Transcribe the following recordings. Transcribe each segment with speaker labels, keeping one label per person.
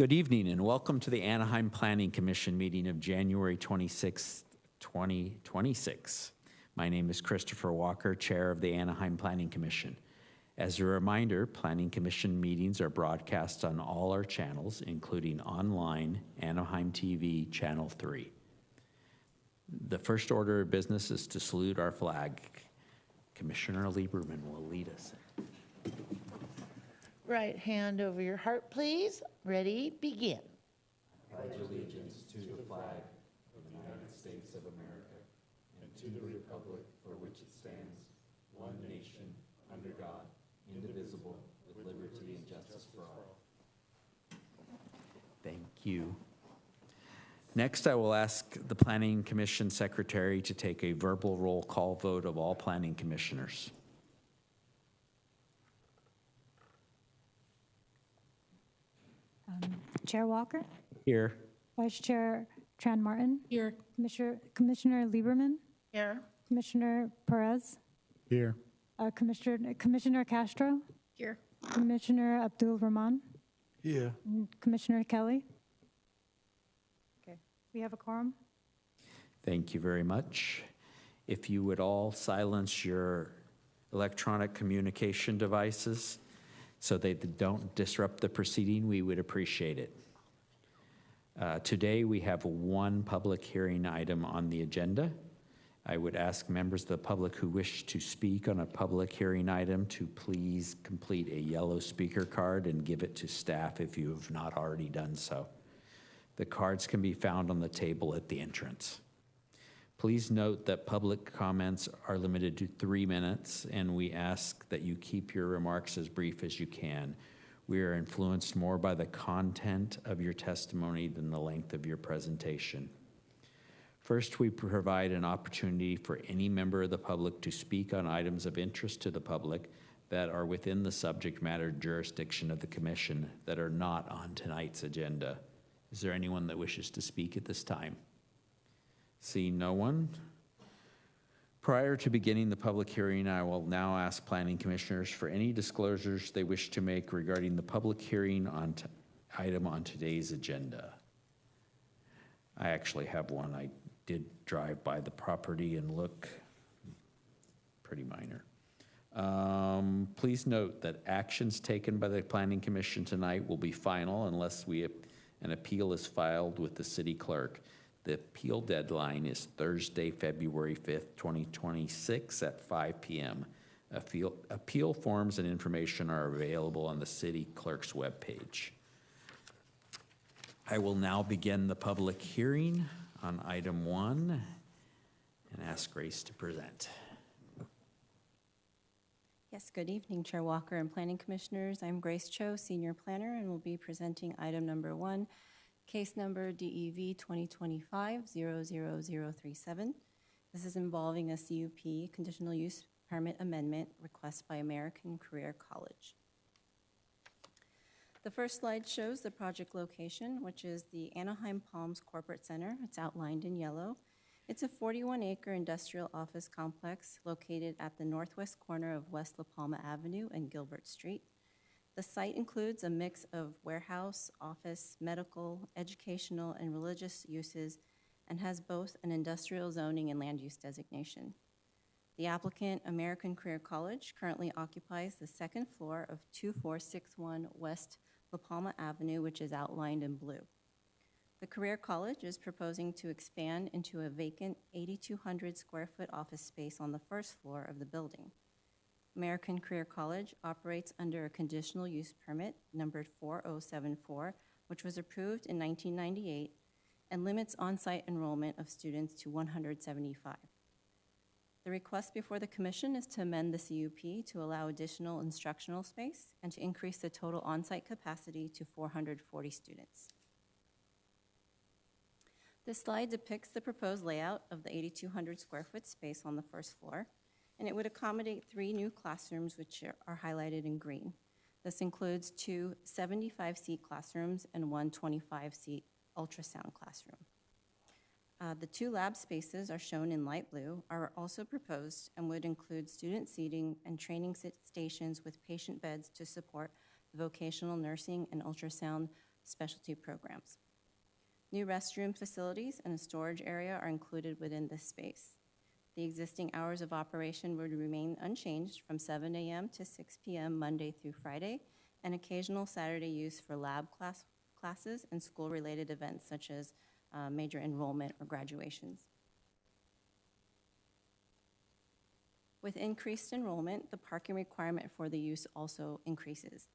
Speaker 1: Good evening and welcome to the Anaheim Planning Commission meeting of January 26, 2026. My name is Christopher Walker, Chair of the Anaheim Planning Commission. As a reminder, Planning Commission meetings are broadcast on all our channels, including online, Anaheim TV, Channel 3. The first order of business is to salute our flag. Commissioner Lieberman will lead us.
Speaker 2: Right hand over your heart, please. Ready, begin.
Speaker 1: I pledge allegiance to the flag of the United States of America and to the republic for which it stands, one nation, under God, indivisible, with liberty and justice for all. Thank you. Next, I will ask the Planning Commission Secretary to take a verbal roll call vote of all planning commissioners.
Speaker 3: Chair Walker,
Speaker 1: Here.
Speaker 3: Vice Chair Tran Martin,
Speaker 2: Here.
Speaker 3: Commissioner Lieberman,
Speaker 2: Here.
Speaker 3: Commissioner Perez,
Speaker 4: Here.
Speaker 3: Commissioner Castro,
Speaker 2: Here.
Speaker 3: Commissioner Abdul Rahman,
Speaker 4: Here.
Speaker 3: and Commissioner Kelly. Okay, we have a quorum.
Speaker 1: Thank you very much. If you would all silence your electronic communication devices so they don't disrupt the proceeding, we would appreciate it. Today we have one public hearing item on the agenda. I would ask members of the public who wish to speak on a public hearing item to please complete a yellow speaker card and give it to staff if you have not already done so. The cards can be found on the table at the entrance. Please note that public comments are limited to 3 minutes, and we ask that you keep your remarks as brief as you can. We are influenced more by the content of your testimony than the length of your presentation. First, we provide an opportunity for any member of the public to speak on items of interest to the public that are within the subject matter jurisdiction of the commission that are not on tonight's agenda. Is there anyone that wishes to speak at this time? Seeing no one. Prior to beginning the public hearing, I will now ask planning commissioners for any disclosures they wish to make regarding the public hearing on item on today's agenda. I actually have one. I did drive by the property and look. Pretty minor. Please note that actions taken by the Planning Commission tonight will be final unless an appeal is filed with the city clerk. The appeal deadline is Thursday, February 5th, 2026 at 5 p.m. Appeal forms and information are available on the city clerk's webpage. I will now begin the public hearing on item 1 and ask Grace to present.
Speaker 5: Yes, good evening, Chair Walker and Planning Commissioners. I'm Grace Cho, Senior Planner, and will be presenting item number 1, case number DEV 2025-00037. This is involving a CUP, Conditional Use Permit Amendment, request by American Career College. The first slide shows the project location, which is the Anaheim Palms Corporate Center. It's outlined in yellow. It's a 41-acre industrial office complex located at the northwest corner of West La Palma Avenue and Gilbert Street. The site includes a mix of warehouse, office, medical, educational, and religious uses and has both an industrial zoning and land use designation. The applicant, American Career College, currently occupies the second floor of 2461 West La Palma Avenue, which is outlined in blue. The Career College is proposing to expand into a vacant 8,200 square foot office space on the first floor of the building. American Career College operates under a conditional use permit numbered 4074, which was approved in 1998 and limits on-site enrollment of students to 175. The request before the Commission is to amend the CUP to allow additional instructional space and to increase the total on-site capacity to 440 students. This slide depicts the proposed layout of the 8,200 square foot space on the first floor, and it would accommodate 3 new classrooms, which are highlighted in green. This includes 2 75-seat classrooms and 1 25-seat ultrasound classroom. The 2 lab spaces are shown in light blue, are also proposed and would include student seating and training stations with patient beds to support the vocational nursing and ultrasound specialty programs. New restroom facilities and a storage area are included within this space. The existing hours of operation would remain unchanged from 7 a.m. to 6 p.m. Monday through Friday, and occasional Saturday use for lab classes and school-related events such as major enrollment or graduations. With increased enrollment, the parking requirement for the use also increases.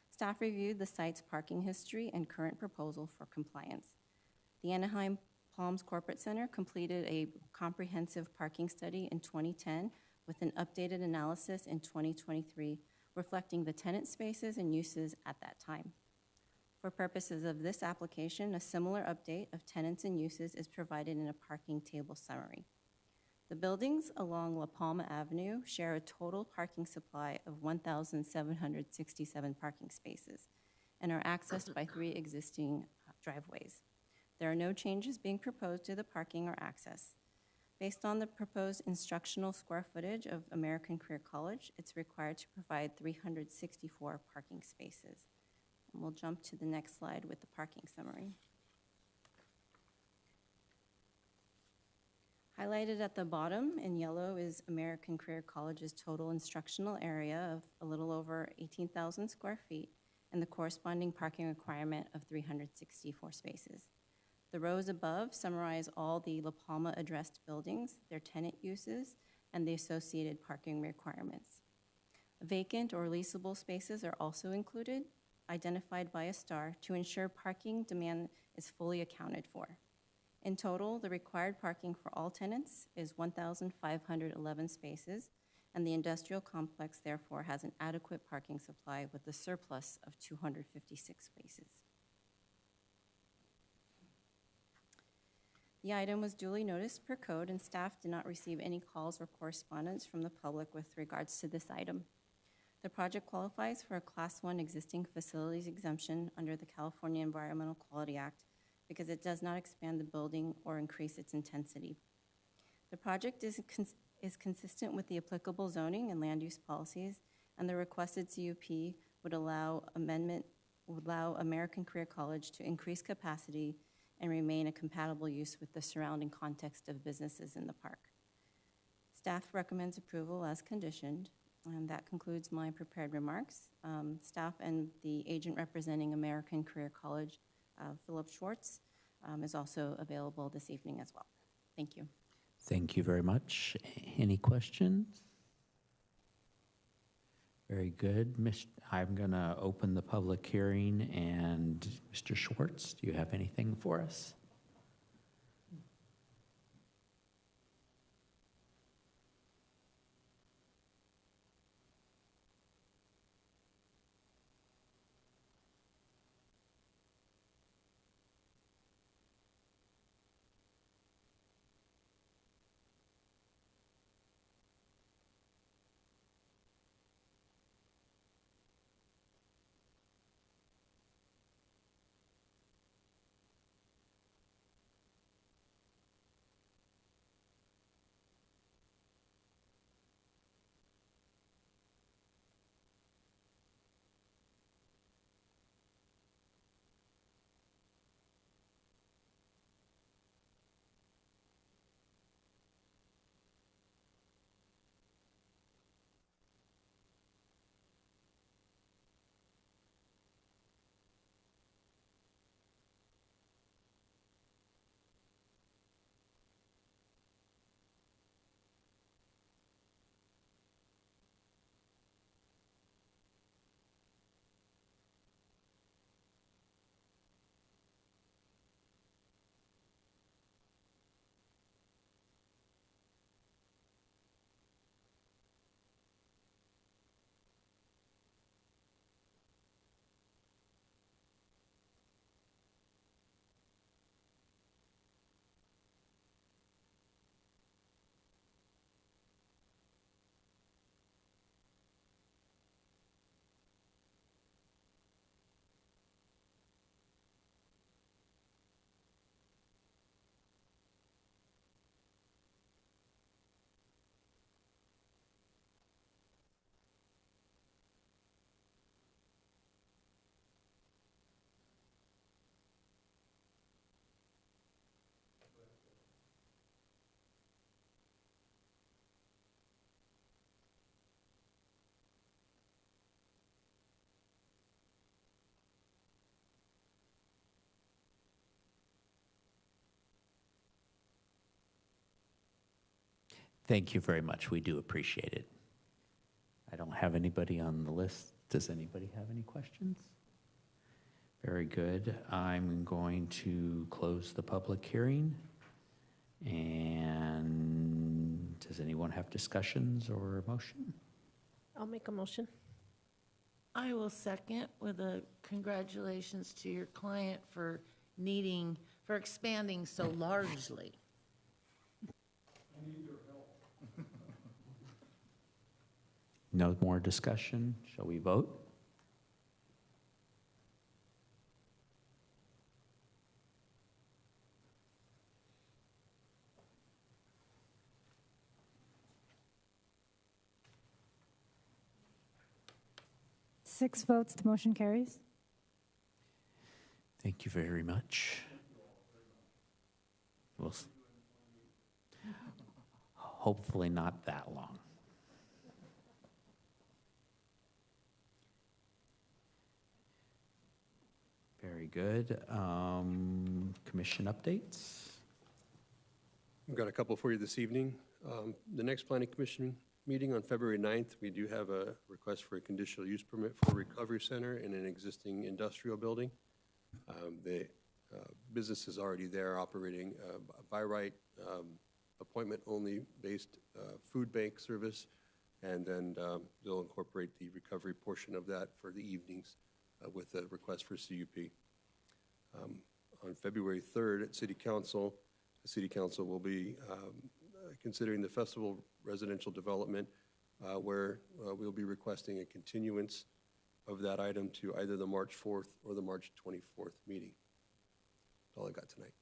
Speaker 5: Staff reviewed the site's parking history and current proposal for compliance. The Anaheim Palms Corporate Center completed a comprehensive parking study in 2010 with an updated analysis in 2023, reflecting the tenant spaces and uses at that time. For purposes of this application, a similar update of tenants and uses is provided in a parking table summary. The buildings along La Palma Avenue share a total parking supply of 1,767 parking spaces and are accessed by 3 existing driveways. There are no changes being proposed to the parking or access. Based on the proposed instructional square footage of American Career College, it's required to provide 364 parking spaces. And we'll jump to the next slide with the parking summary. Highlighted at the bottom in yellow is American Career College's total instructional area of a little over 18,000 square feet and the corresponding parking requirement of 364 spaces. The rows above summarize all the La Palma addressed buildings, their tenant uses, and the associated parking requirements. Vacant or leasable spaces are also included, identified by a star, to ensure parking demand is fully accounted for. In total, the required parking for all tenants is 1,511 spaces, and the industrial complex therefore has an adequate parking supply with a surplus of 256 spaces. The item was duly noticed per code, and staff did not receive any calls or correspondence from the public with regards to this item. The project qualifies for a Class 1 existing facilities exemption under the California Environmental Quality Act because it does not expand the building or increase its intensity. The project is consistent with the applicable zoning and land use policies, and the requested CUP would allow American Career College to increase capacity and remain a compatible use with the surrounding context of businesses in the park. Staff recommends approval as conditioned, and that concludes my prepared remarks. Staff and the agent representing American Career College, Philip Schwartz, is also available this evening as well. Thank you.
Speaker 1: Thank you very much. Any questions? Very good. I'm going to open the public hearing, and Mr. Schwartz, do you have anything for us? Thank you very much. We do appreciate it. I don't have anybody on the list. Does anybody have any questions? Very good. I'm going to close the public hearing. And does anyone have discussions or a motion?
Speaker 4: I'll make a motion.
Speaker 2: I will second with a congratulations to your client for expanding so largely.
Speaker 1: No more discussion. Shall we vote?
Speaker 3: Six votes, the motion carries.
Speaker 1: Thank you very much. Hopefully not that long. Very good. Commission updates?
Speaker 6: We've got a couple for you this evening. The next planning commission meeting on February 9th, we do have a request for a conditional use permit for a recovery center in an existing industrial building. The business is already there operating by right, appointment-only based food bank service, and then they'll incorporate the recovery portion of that for the evenings with a request for CUP. On February 3rd at City Council, the City Council will be considering the festival residential development where we'll be requesting a continuance of that item to either the March 4th or the March 24th meeting. That's all I got tonight.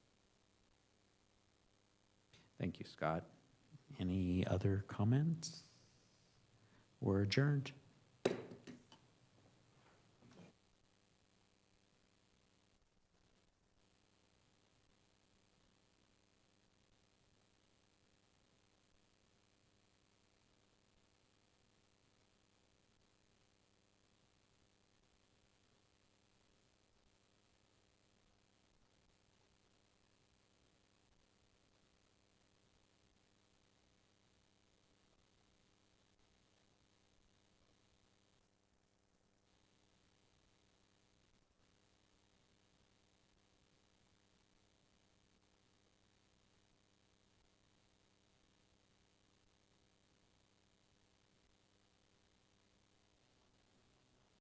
Speaker 1: Thank you, Scott. Any other comments? We're adjourned.